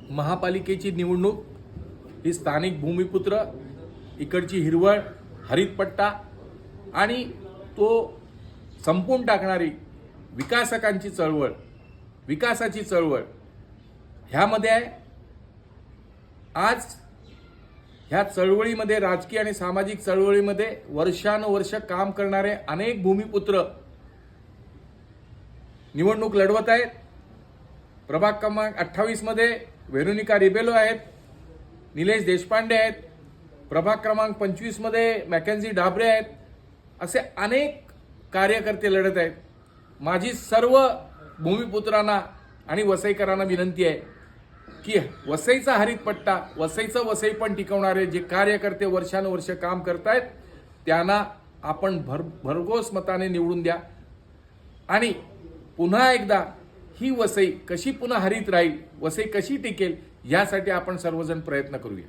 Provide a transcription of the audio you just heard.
महापालिकेची निवडणूक ही स्थानिक भूमिपुत्र, इकडची हिरवळ, हरितपट्टा आणि तो संपून टाकणारी विकासकांची चळवळ, विकासाची चळवळ ह्यामध्ये आहे. आज ह्या चळवळीमध्ये, राजकीय आणि सामाजिक चळवळीमध्ये वर्षानुवर्ष काम करणारे अनेक भूमिपुत्र निवडणूक लढवत आहेत. प्रभाग क्रमांक 28 मध्ये वेरोनिका रिबेलो आहेत, निलेश देशपांडे आहेत. प्रभाग क्रमांक 25 मध्ये मॅकेन्झी डाबरे आहेत. असे अनेक कार्यकर्ते लढत आहेत. माझी सर्व भूमिपुत्रांना आणि वसईकरांना विनंती आहे की वसईचा हरितपट्टा, वसईचं वसईपण टिकवणारे जे कार्यकर्ते वर्षानुवर्ष काम करतायत त्यांना आपण भरघोस मताने निवडून द्या आणि पुन्हा एकदा ही वसई कशी पुन्हा हरित राहील, वसई कशी टिकेल यासाठी आपण सर्वजण प्रयत्न करूया.